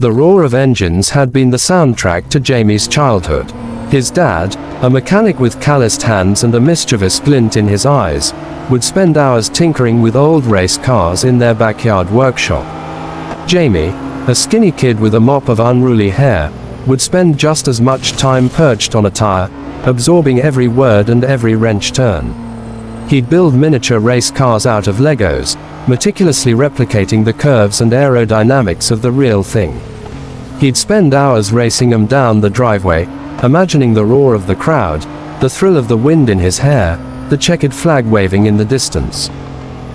The roar of engines had been the soundtrack to Jamie's childhood. His dad, a mechanic with calloused hands and a mischievous glint in his eyes, would spend hours tinkering with old race cars in their backyard workshop. Jamie, a skinny kid with a mop of unruly hair, would spend just as much time perched on a tire, absorbing every word and every wrench turn. He'd build miniature race cars out of Legos, meticulously replicating the curves and aerodynamics of the real thing. He'd spend hours racing them down the driveway, imagining the roar of the crowd, the thrill of the wind in his hair, the checkered flag waving in the distance.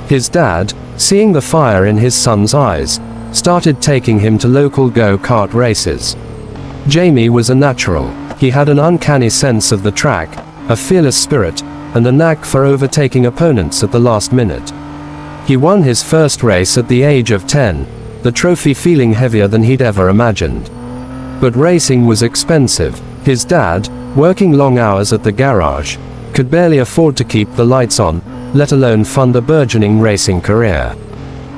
His dad, seeing the fire in his son's eyes, started taking him to local go-kart races. Jamie was a natural. He had an uncanny sense of the track, a fearless spirit, and a knack for overtaking opponents at the last minute. He won his first race at the age of 10, the trophy feeling heavier than he'd ever imagined. But racing was expensive. His dad, working long hours at the garage, could barely afford to keep the lights on, let alone fund a burgeoning racing career.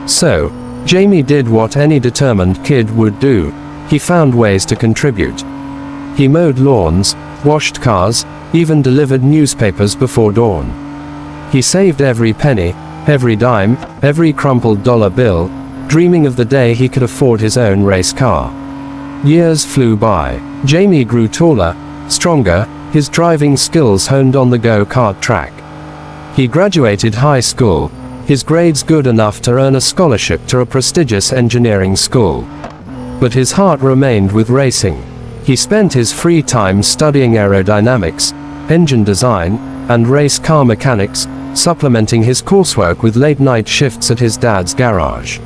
So, Jamie did what any determined kid would do. He found ways to contribute. He mowed lawns, washed cars, even delivered newspapers before dawn. He saved every penny, every dime, every crumpled dollar bill, dreaming of the day he could afford his own race car. Years flew by. Jamie grew taller, stronger, his driving skills honed on the go-kart track. He graduated high school, his grades good enough to earn a scholarship to a prestigious engineering school. But his heart remained with racing. He spent his free time studying aerodynamics, engine design, and race car mechanics, supplementing his coursework with late-night shifts at his dad's garage.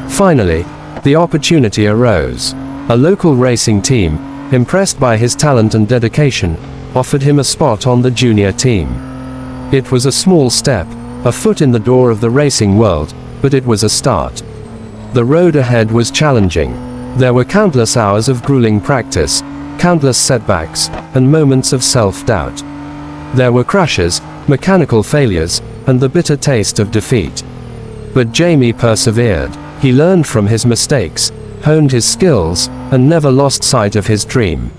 Finally, the opportunity arose. A local racing team, impressed by his talent and dedication, offered him a spot on the junior team. It was a small step, a foot in the door of the racing world, but it was a start. The road ahead was challenging. There were countless hours of grueling practice, countless setbacks, and moments of self-doubt. There were crashes, mechanical failures, and the bitter taste of defeat. But Jamie persevered. He learned from his mistakes, honed his skills, and never lost sight of his dream.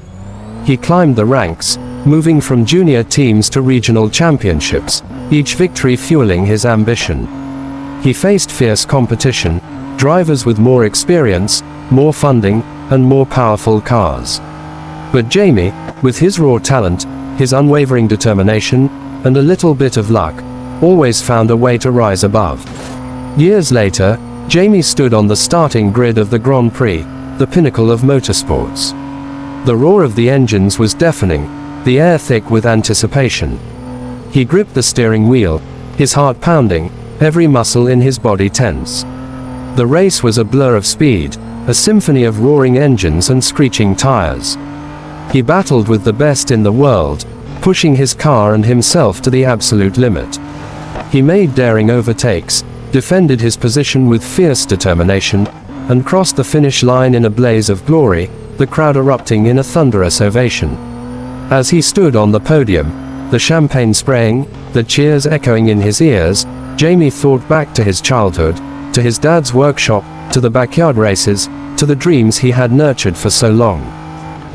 He climbed the ranks, moving from junior teams to regional championships, each victory fueling his ambition. He faced fierce competition, drivers with more experience, more funding, and more powerful cars. But Jamie, with his raw talent, his unwavering determination, and a little bit of luck, always found a way to rise above. Years later, Jamie stood on the starting grid of the Grand Prix, the pinnacle of motorsports. The roar of the engines was deafening, the air thick with anticipation. He gripped the steering wheel, his heart pounding, every muscle in his body tense. The race was a blur of speed, a symphony of roaring engines and screeching tires. He battled with the best in the world, pushing his car and himself to the absolute limit. He made daring overtakes, defended his position with fierce determination, and crossed the finish line in a blaze of glory, the crowd erupting in a thunderous ovation. As he stood on the podium, the champagne spraying, the cheers echoing in his ears, Jamie thought back to his childhood, to his dad's workshop, to the backyard races, to the dreams he had nurtured for so long.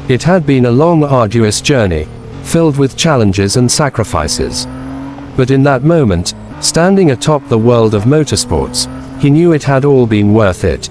It had been a long, arduous journey, filled with challenges and sacrifices. But in that moment, standing atop the world of motorsports, he knew it had all been worth it.